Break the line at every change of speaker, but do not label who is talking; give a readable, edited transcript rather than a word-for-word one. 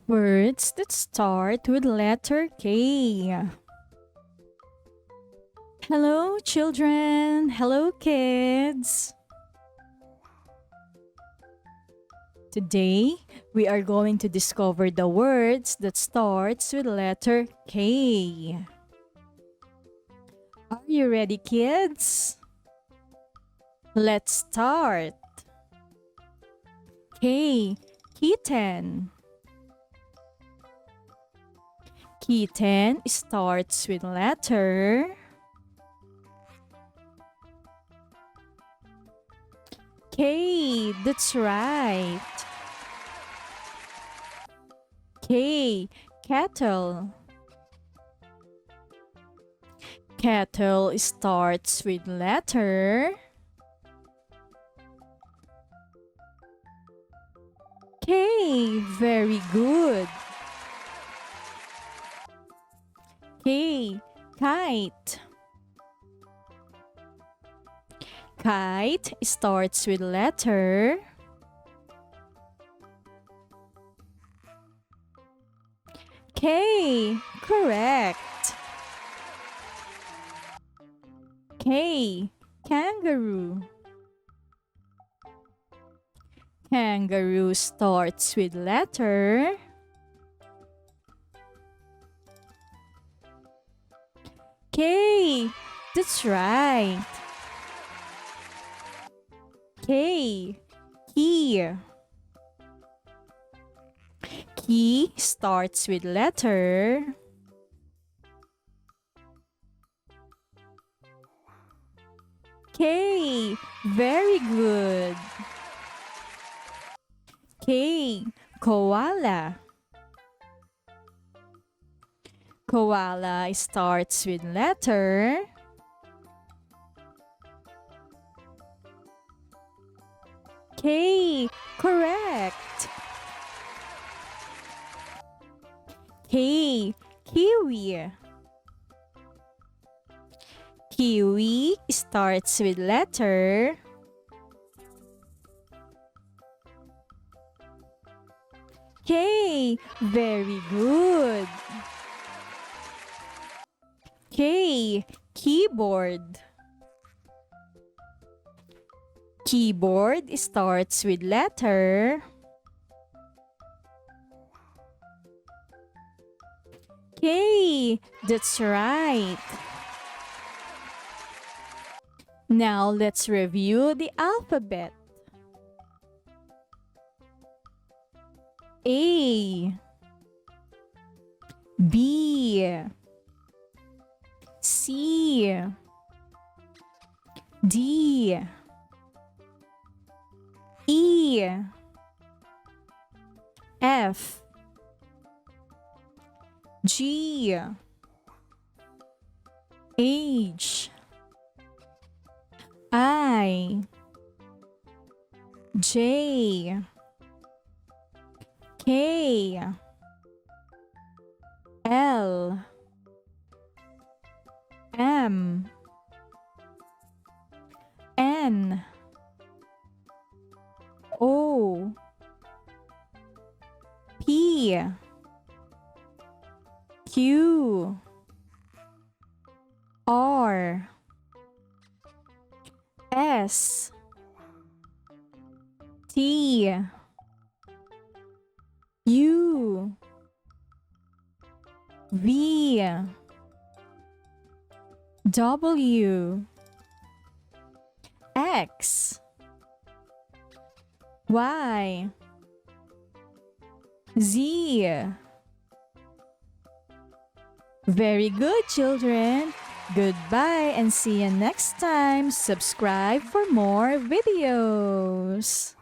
Words that start with letter K. Hello, children. Hello, kids. Today, we are going to discover the words that starts with letter K. Are you ready, kids? Let's start. K. Kitten. Kitten starts with letter K. That's right. K. Kettle. Kettle starts with letter K. Very good. K. Kite. Kite starts with letter K. Correct. K. Kangaroo. Kangaroo starts with letter K. That's right. K. Key. Key starts with letter K. Very good. K. Koala. Koala starts with letter K. Correct. K. Kiwi. Kiwi starts with letter K. Very good. K. Keyboard. Keyboard starts with letter K. That's right. Now let's review the alphabet. A. B. C. D. E. F. G. H. I. J. K. L. M. N. O. P. Q. R. S. T. U. V. W. X. Y. Z. Very good, children. Goodbye and see you next time. Subscribe for more videos.